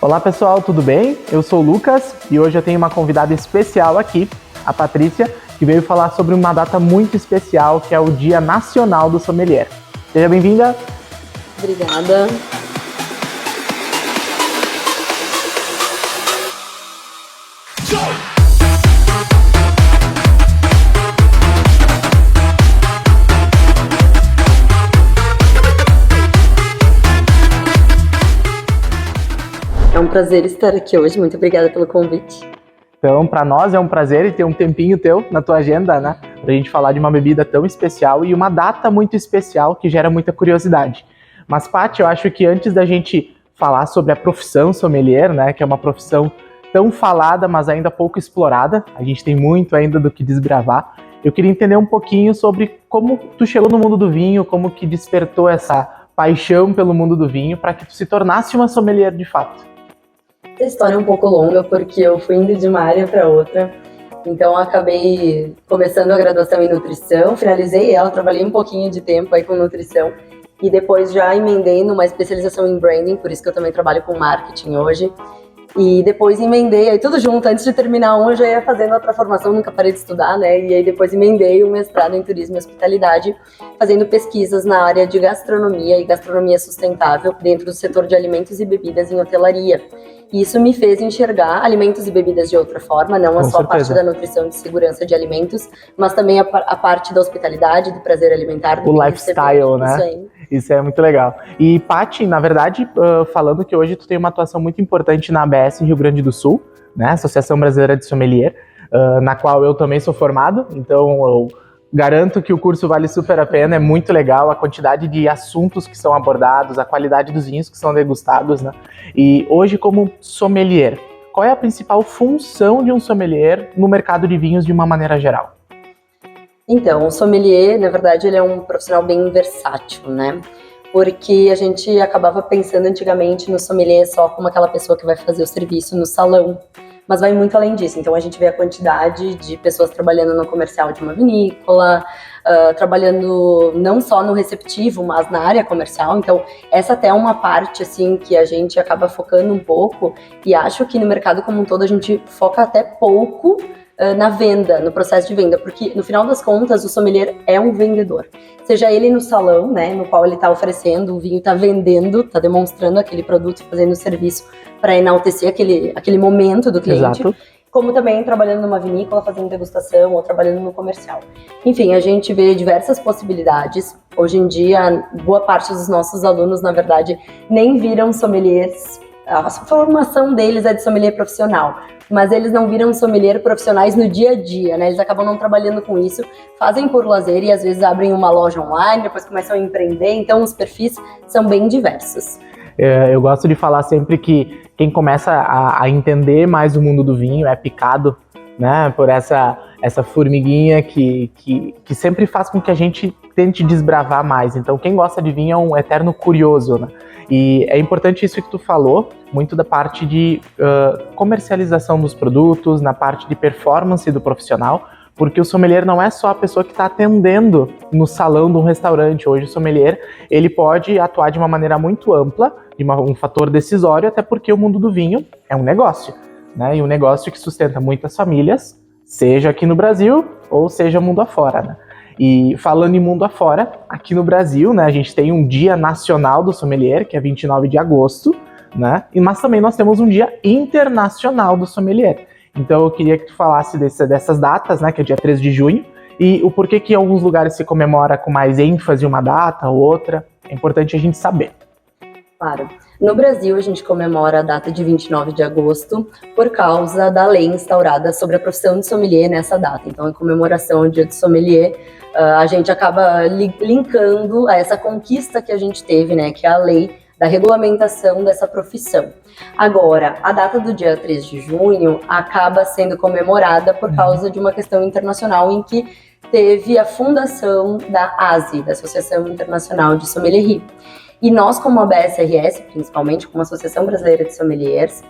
Olá pessoal, tudo bem? Eu sou o Lucas e hoje eu tenho uma convidada especial aqui, a Patrícia, que veio falar sobre uma data muito especial, que é o Dia Nacional do Sommelier. Seja bem-vinda! Obrigada! É um prazer estar aqui hoje, muito obrigada pelo convite. Então, para nós é um prazer ter um tempinho teu na tua agenda, né? Pra gente falar de uma bebida tão especial e uma data muito especial que gera muita curiosidade. Mas, Paty, eu acho que antes da gente falar sobre a profissão sommelier, né? Que é uma profissão tão falada, mas ainda pouco explorada, a gente tem muito ainda do que desbravar. Eu queria entender um pouquinho sobre como tu chegou no mundo do vinho, como que despertou essa paixão pelo mundo do vinho para que tu se tornasse uma sommelier de fato. A história é um pouco longa porque eu fui indo de uma área para outra, então eu acabei começando a graduação em nutrição, finalizei ela, trabalhei um pouquinho de tempo aí com nutrição e depois já emendei numa especialização em branding, por isso que eu também trabalho com marketing hoje. E depois emendei, aí tudo junto, antes de terminar eu já ia fazendo outra formação, nunca parei de estudar, né? E aí depois emendei o mestrado em turismo e hospitalidade, fazendo pesquisas na área de gastronomia e gastronomia sustentável dentro do setor de alimentos e bebidas em hotelaria. E isso me fez enxergar alimentos e bebidas de outra forma, não só a parte da nutrição de segurança de alimentos, mas também a parte da hospitalidade, do prazer alimentar. Do o lifestyle, né? Isso é muito legal. E, Paty, na verdade, falando que hoje tu tem uma atuação muito importante na ABS Rio Grande do Sul, né? Associação Brasileira de Sommelier, na qual eu também sou formado, então eu garanto que o curso vale super a pena, é muito legal a quantidade de assuntos que são abordados, a qualidade dos vinhos que são degustados, né? E hoje, como sommelier, qual é a principal função de um sommelier no mercado de vinhos de uma maneira geral? Então, o sommelier, na verdade, ele é um profissional bem versátil, né? Porque a gente acabava pensando antigamente no sommelier só como aquela pessoa que vai fazer o serviço no salão, mas vai muito além disso. Então a gente vê a quantidade de pessoas trabalhando no comercial de uma vinícola, trabalhando não só no receptivo, mas na área comercial. Então essa até é uma parte assim que a gente acaba focando um pouco, e acho que no mercado como um todo a gente foca até pouco na venda, no processo de venda, porque no final das contas o sommelier é um vendedor, seja ele no salão, né, no qual ele está oferecendo o vinho, está vendendo, está demonstrando aquele produto, fazendo o serviço para enaltecer aquele momento do cliente. Exato. Como também trabalhando numa vinícola, fazendo degustação ou trabalhando no comercial. Enfim, a gente vê diversas possibilidades. Hoje em dia, boa parte dos nossos alunos, na verdade, nem viram sommeliers. A formação deles é de sommelier profissional, mas eles não viram sommelier profissionais no dia a dia, né? Eles acabam não trabalhando com isso, fazem por lazer e às vezes abrem uma loja online, depois começam a empreender, então os perfis são bem diversos. Eu gosto de falar sempre que quem começa a entender mais o mundo do vinho é picado, né, por essa formiguinha que sempre faz com que a gente tente desbravar mais. Então quem gosta de vinho é um eterno curioso, né? E é importante isso que tu falou, muito da parte de comercialização dos produtos, na parte de performance do profissional, porque o sommelier não é só a pessoa que está atendendo no salão de um restaurante. Hoje o sommelier ele pode atuar de uma maneira muito ampla, de um fator decisório, até porque o mundo do vinho é um negócio, né? E um negócio que sustenta muitas famílias, seja aqui no Brasil ou seja mundo afora, né? E falando em mundo afora, aqui no Brasil, né, a gente tem um Dia Nacional do Sommelier, que é 29 de agosto, né? Mas também nós temos um Dia Internacional do Sommelier. Então eu queria que tu falasse dessas datas, né, que é dia 13 de junho, e o porquê que em alguns lugares se comemora com mais ênfase uma data ou outra. É importante a gente saber. Claro. No Brasil, a gente comemora a data de 29 de agosto por causa da lei instaurada sobre a profissão de sommelier nessa data. Então, em comemoração ao Dia do Sommelier, a gente acaba linkando a essa conquista que a gente teve, né, que é a lei da regulamentação dessa profissão. Agora, a data do dia 3 de junho acaba sendo comemorada por causa de uma questão internacional em que teve a fundação da ASI, da Associação Internacional de Sommelierie. E nós, como a BSRS, principalmente como Associação Brasileira de Sommeliers,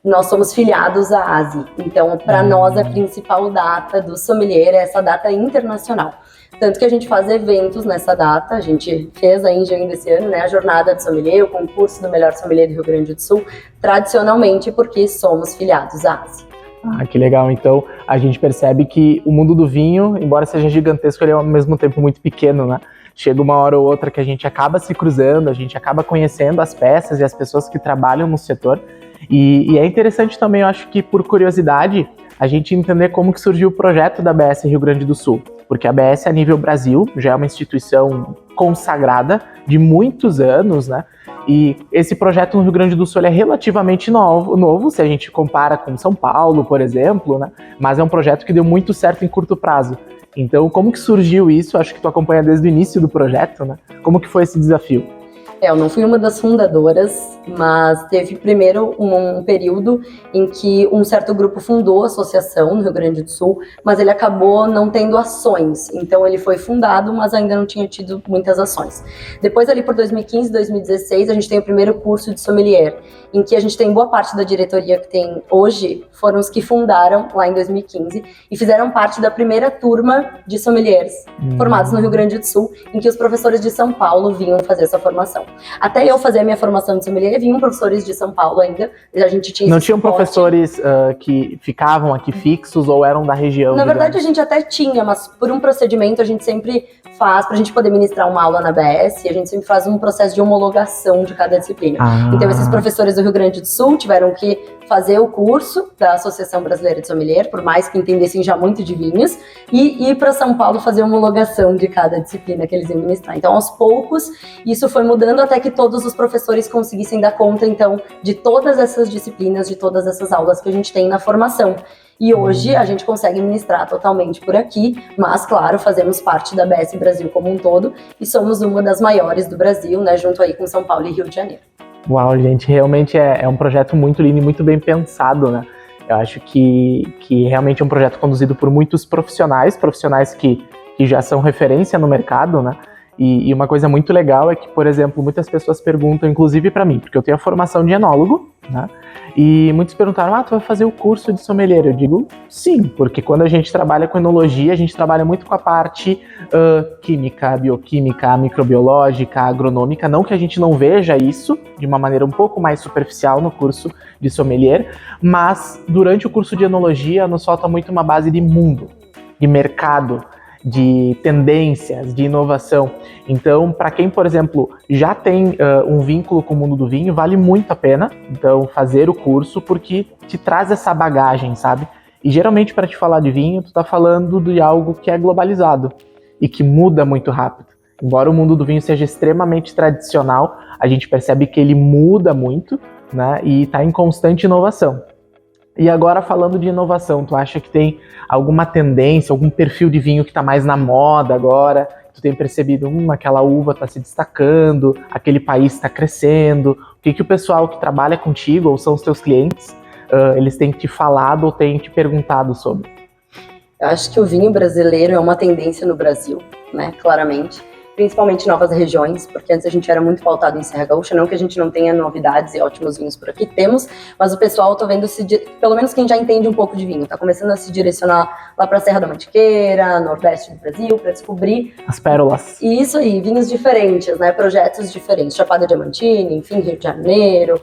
nós somos filiados à ASE. Então, para nós, a principal data do sommelier é essa data internacional. Tanto que a gente faz eventos nessa data, a gente fez aí em junho desse ano, né, a jornada de sommelier, o concurso do melhor sommelier do Rio Grande do Sul, tradicionalmente porque somos filiados à ASE. Ah, que legal. Então, a gente percebe que o mundo do vinho, embora seja gigantesco, ele é ao mesmo tempo muito pequeno, né? Chega uma hora ou outra que a gente acaba se cruzando, a gente acaba conhecendo as peças e as pessoas que trabalham no setor. E é interessante também, eu acho que por curiosidade, a gente entender como que surgiu o projeto da ABS Rio Grande do Sul. Porque a ABS, a nível Brasil, já é uma instituição consagrada de muitos anos, né? E esse projeto no Rio Grande do Sul é relativamente novo, se a gente compara com São Paulo, por exemplo, né? Mas é um projeto que deu muito certo em curto prazo. Então, como que surgiu isso? Acho que tu acompanha desde o início do projeto, né? Como que foi esse desafio? Eu não fui uma das fundadoras, mas teve primeiro um período em que um certo grupo fundou a associação no Rio Grande do Sul, mas ele acabou não tendo ações. Então ele foi fundado, mas ainda não tinha tido muitas ações. Depois ali por 2015, 2016, a gente tem o primeiro curso de sommelier, em que a gente tem boa parte da diretoria que tem hoje, foram os que fundaram lá em 2015 e fizeram parte da primeira turma de sommeliers formados no Rio Grande do Sul, em que os professores de São Paulo vinham fazer essa formação. Até eu fazer a minha formação de sommelier, vinham professores de São Paulo ainda, a gente tinha Não tinham professores que ficavam aqui fixos ou eram da região? Na verdade, a gente até tinha, mas por um procedimento a gente sempre faz, pra gente poder ministrar uma aula na ABS, a gente sempre faz um processo de homologação de cada disciplina. Então esses professores do Rio Grande do Sul tiveram que fazer o curso da Associação Brasileira de Sommelier, por mais que entendessem já muito de vinhos, e ir para São Paulo fazer a homologação de cada disciplina que eles iam ministrar. Então, aos poucos, isso foi mudando até que todos os professores conseguissem dar conta, então, de todas essas disciplinas, de todas essas aulas que a gente tem na formação. E hoje a gente consegue ministrar totalmente por aqui, mas, claro, fazemos parte da ABS Brasil como um todo e somos uma das maiores do Brasil, né, junto aí com São Paulo e Rio de Janeiro. Uau, gente, realmente é um projeto muito lindo e muito bem pensado, né? Eu acho que realmente é um projeto conduzido por muitos profissionais que já são referência no mercado, né? E uma coisa muito legal é que, por exemplo, muitas pessoas perguntam, inclusive para mim, porque eu tenho a formação de enólogo, né? E muitos perguntaram, tu vai fazer o curso de sommelier? Eu digo, sim, porque quando a gente trabalha com enologia, a gente trabalha muito com a parte química, bioquímica, microbiológica, agronômica, não que a gente não veja isso de uma maneira um pouco mais superficial no curso de sommelier, mas durante o curso de enologia nos falta muito uma base de mundo, de mercado, de tendências, de inovação. Então, para quem, por exemplo, já tem um vínculo com o mundo do vinho, vale muito a pena, então, fazer o curso, porque te traz essa bagagem, sabe? E geralmente, para te falar de vinho, tu tá falando de algo que é globalizado e que muda muito rápido. Embora o mundo do vinho seja extremamente tradicional, a gente percebe que ele muda muito, né? E está em constante inovação. E agora, falando de inovação, tu acha que tem alguma tendência, algum perfil de vinho que está mais na moda agora? Tu tem percebido, aquela uva está se destacando, aquele país está crescendo? O que o pessoal que trabalha contigo, ou são os teus clientes, eles têm te falado ou têm te perguntado sobre? Eu acho que o vinho brasileiro é uma tendência no Brasil, né, claramente. Principalmente novas regiões, porque antes a gente era muito pautado em Serra Gaúcha, não que a gente não tenha novidades e ótimos vinhos por aqui, temos, mas o pessoal, tô vendo, pelo menos quem já entende um pouco de vinho, tá começando a se direcionar lá pra Serra da Mantiqueira, Nordeste do Brasil, para descobrir as pérolas. Isso aí, vinhos diferentes, né, projetos diferentes, Chapada Diamantina, enfim, Rio de Janeiro.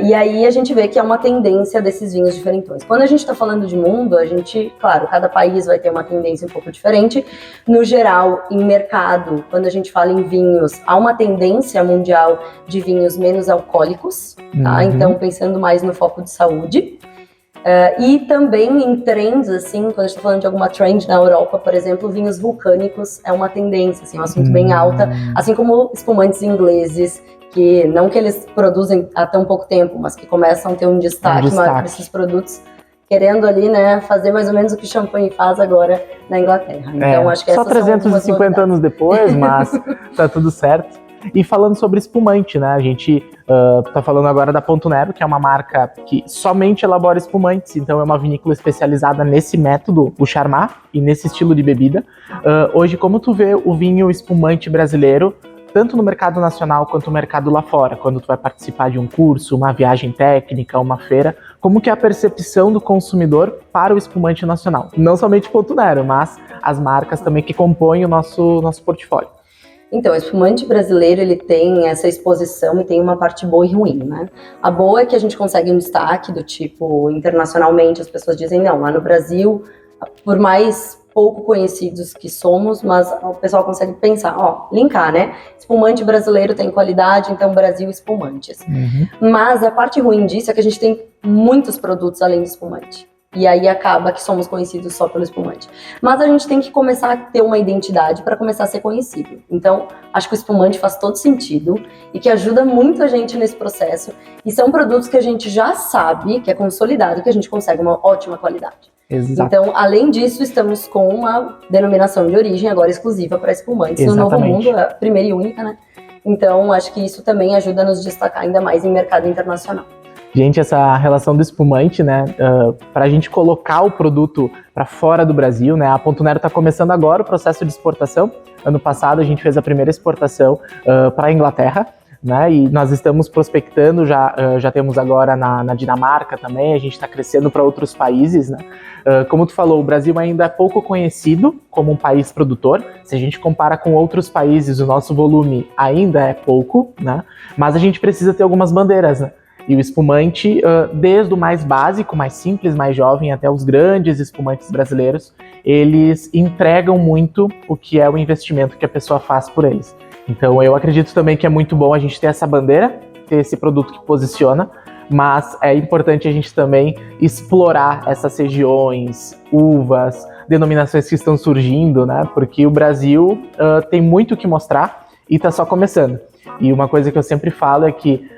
E aí a gente vê que é uma tendência desses vinhos diferentões. Quando a gente está falando de mundo, a gente, claro, cada país vai ter uma tendência um pouco diferente. No geral, em mercado, quando a gente fala em vinhos, há uma tendência mundial de vinhos menos alcoólicos, tá? Então, pensando mais no foco de saúde. E também em trends, assim, quando a gente está falando de alguma trend na Europa, por exemplo, vinhos vulcânicos é uma tendência, assim, é um assunto bem alta, assim como espumantes ingleses, que não que eles produzem há tão pouco tempo, mas que começam a ter um destaque maior desses produtos, querendo ali, né, fazer mais ou menos o que Champagne faz agora na Inglaterra. Então, acho que só 350 anos depois, mas tá tudo certo. E falando sobre espumante, né, a gente tá falando agora da Ponto Nero, que é uma marca que somente elabora espumantes, então é uma vinícola especializada nesse método, o Charmat, e nesse estilo de bebida. Hoje, como tu vê o vinho espumante brasileiro tanto no mercado nacional quanto no mercado lá fora, quando tu vai participar de um curso, uma viagem técnica, uma feira, como que é a percepção do consumidor para o espumante nacional? Não somente Ponto Nero, mas as marcas também que compõem o nosso portfólio. Então, o espumante brasileiro, ele tem essa exposição e tem uma parte boa e ruim, né? A boa é que a gente consegue um destaque do tipo, internacionalmente, as pessoas dizem, não, lá no Brasil, por mais pouco conhecidos que somos, mas o pessoal consegue pensar, linkar, né? Espumante brasileiro tem qualidade, então Brasil espumantes. Mas a parte ruim disso é que a gente tem muitos produtos além do espumante. E aí acaba que somos conhecidos só pelo espumante. Mas a gente tem que começar a ter uma identidade para começar a ser conhecido. Então, acho que o espumante faz todo sentido e que ajuda muito a gente nesse processo. E são produtos que a gente já sabe, que é consolidado, que a gente consegue uma ótima qualidade. Exato. Então, além disso, estamos com uma denominação de origem agora exclusiva para espumantes. Exatamente. No Novo Mundo, é a primeira e única, né? Então, acho que isso também ajuda a nos destacar ainda mais em mercado internacional. Gente, essa relação do espumante, né, para a gente colocar o produto para fora do Brasil, né, a Ponto Nero está começando agora o processo de exportação. Ano passado a gente fez a primeira exportação para a Inglaterra, né, e nós estamos prospectando, já temos agora na Dinamarca também, a gente está crescendo para outros países, né. Como tu falou, o Brasil ainda é pouco conhecido como um país produtor. Se a gente compara com outros países, o nosso volume ainda é pouco, né, mas a gente precisa ter algumas bandeiras, né. E o espumante, desde o mais básico, mais simples, mais jovem, até os grandes espumantes brasileiros, eles entregam muito o que é o investimento que a pessoa faz por eles. Então eu acredito também que é muito bom a gente ter essa bandeira, ter esse produto que posiciona, mas é importante a gente também explorar essas regiões, uvas, denominações que estão surgindo, né? Porque o Brasil tem muito o que mostrar e está só começando. E uma coisa que eu sempre falo é que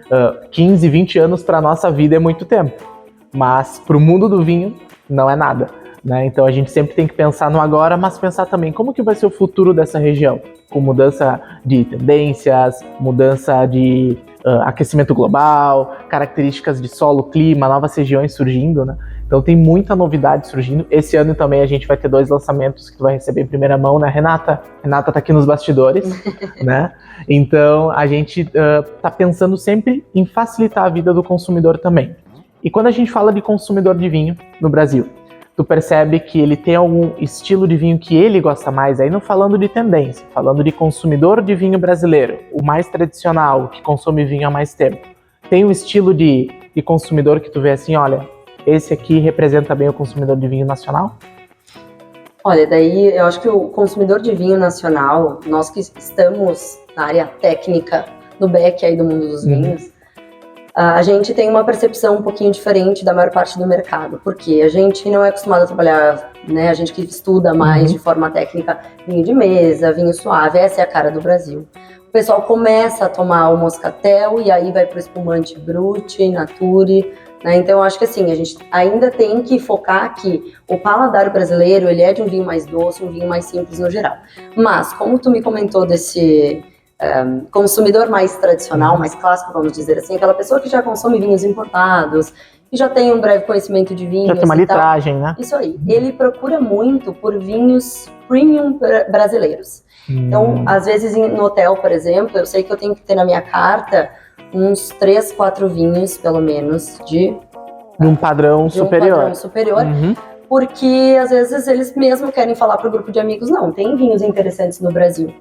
15, 20 anos para a nossa vida é muito tempo, mas para o mundo do vinho não é nada, né? Então a gente sempre tem que pensar no agora, mas pensar também como que vai ser o futuro dessa região, com mudança de tendências, mudança de aquecimento global, características de solo, clima, novas regiões surgindo, né? Então tem muita novidade surgindo. Esse ano também a gente vai ter 2 lançamentos que tu vai receber em primeira mão, né, Renata? Renata tá aqui nos bastidores, né? Então a gente tá pensando sempre em facilitar a vida do consumidor também. E quando a gente fala de consumidor de vinho no Brasil, tu percebe que ele tem algum estilo de vinho que ele gosta mais, aí não falando de tendência, falando de consumidor de vinho brasileiro, o mais tradicional, que consome vinho há mais tempo. Tem um estilo de consumidor que tu vê assim, olha, esse aqui representa bem o consumidor de vinho nacional? Olha, daí eu acho que o consumidor de vinho nacional, nós que estamos na área técnica, no back aí do mundo dos vinhos, a gente tem uma percepção um pouquinho diferente da maior parte do mercado, porque a gente não é acostumado a trabalhar, né, a gente que estuda mais de forma técnica, vinho de mesa, vinho suave, essa é a cara do Brasil. O pessoal começa a tomar o moscatel e aí vai para o espumante Brut, Nature, né? Então eu acho que assim, a gente ainda tem que focar que o paladar brasileiro, ele é de um vinho mais doce, um vinho mais simples no geral. Mas, como tu me comentou desse consumidor mais tradicional, mais clássico, vamos dizer assim, aquela pessoa que já consome vinhos importados, que já tem um breve conhecimento de vinhos. Já tem uma litragem, né? Isso aí. Ele procura muito por vinhos premium brasileiros. Então, às vezes no hotel, por exemplo, eu sei que eu tenho que ter na minha carta uns 3, 4 vinhos, pelo menos, de um padrão superior. Porque às vezes eles mesmo querem falar para o grupo de amigos, não, tem vinhos interessantes no Brasil.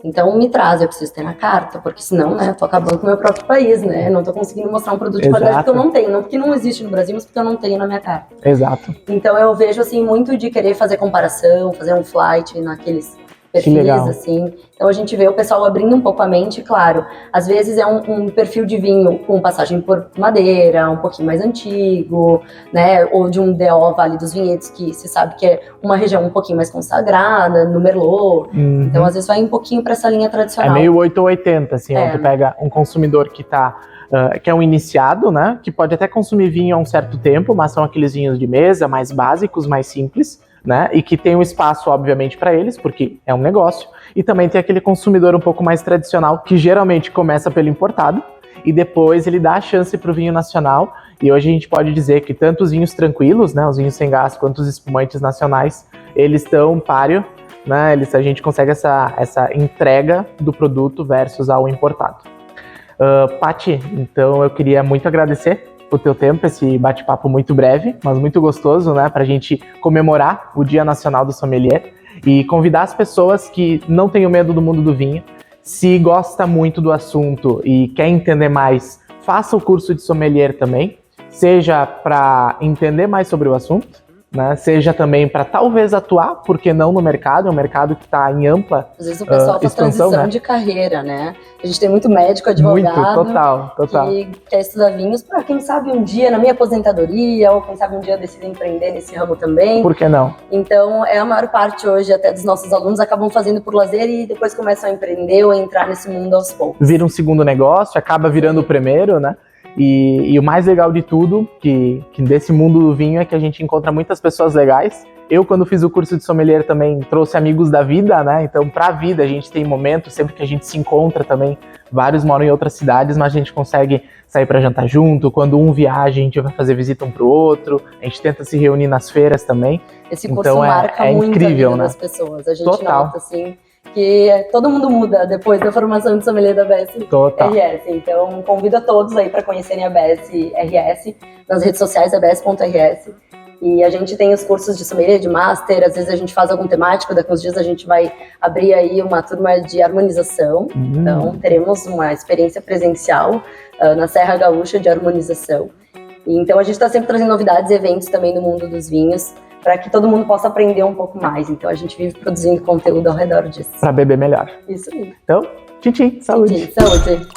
Então me traz, eu preciso ter na carta, porque senão, né, eu tô acabando com o meu próprio país, né, não tô conseguindo mostrar um produto de qualidade porque eu não tenho, não porque não existe no Brasil, mas porque eu não tenho na minha carta. Exato. Então eu vejo, assim, muito de querer fazer comparação, fazer um flight naqueles perfis, assim. Então a gente vê o pessoal abrindo um pouco a mente, claro. Às vezes é um perfil de vinho com passagem por madeira, um pouquinho mais antigo, né? Ou de um DO Vale dos Vinhedos, que se sabe que é uma região um pouquinho mais consagrada, no Merlot. Então às vezes vai um pouquinho para essa linha tradicional. É meio 8 ou 80, assim. Tu pega um consumidor que que é um iniciado, né? Que pode até consumir vinho há um certo tempo, mas são aqueles vinhos de mesa, mais básicos, mais simples, né? E que tem um espaço, obviamente, para eles, porque é um negócio. E também tem aquele consumidor um pouco mais tradicional, que geralmente começa pelo importado, e depois ele dá a chance para o vinho nacional. E hoje a gente pode dizer que tanto os vinhos tranquilos, né, os vinhos sem gás, quanto os espumantes nacionais, eles estão páreo né? A gente consegue essa entrega do produto versus ao importado. Paty, então eu queria muito agradecer o teu tempo, esse bate-papo muito breve, mas muito gostoso, né? Pra gente comemorar o Dia Nacional do Sommelier e convidar as pessoas que não tenham medo do mundo do vinho. Se gosta muito do assunto e quer entender mais, faça o curso de sommelier também, seja para entender mais sobre o assunto, né? Seja também para talvez atuar, porque não no mercado, é um mercado que está em ampla Às vezes o pessoal faz expansão, transição né? de carreira, né? A gente tem muito médico, advogado, Muito, total. que quer estudar vinhos para, quem sabe, um dia na minha aposentadoria, ou quem sabe um dia eu decido empreender nesse ramo também. Por que não? Então, a maior parte hoje até dos nossos alunos acabam fazendo por lazer e depois começam a empreender ou a entrar nesse mundo aos poucos. Vira um segundo negócio, acaba virando o primeiro, né? E o mais legal de tudo, que desse mundo do vinho, é que a gente encontra muitas pessoas legais. Eu, quando fiz o curso de sommelier, também trouxe amigos da vida, né? Então, pra vida, a gente tem momentos, sempre que a gente se encontra também. Vários moram em outras cidades, mas a gente consegue sair para jantar junto. Quando um viaja, a gente vai fazer visita um pro outro. A gente tenta se reunir nas feiras também. Esse curso então, marca muito incrível, a vida né? das pessoas. A gente Total. nota, assim, que todo mundo muda depois da formação de sommelier da BS Total. RS. Então, convido a todos aí para conhecerem a BS RS nas redes sociais, abs.rs. E a gente tem os cursos de sommelier, de master, às vezes a gente faz algum temático, daqui uns dias a gente vai abrir aí uma turma de harmonização. Então, teremos uma experiência presencial na Serra Gaúcha de harmonização. E, então, a gente está sempre trazendo novidades e eventos também no mundo dos vinhos, para que todo mundo possa aprender um pouco mais. Então, a gente vive produzindo conteúdo ao redor disso. Para beber melhor. Isso aí. Então, tchim, saúde. Saúde.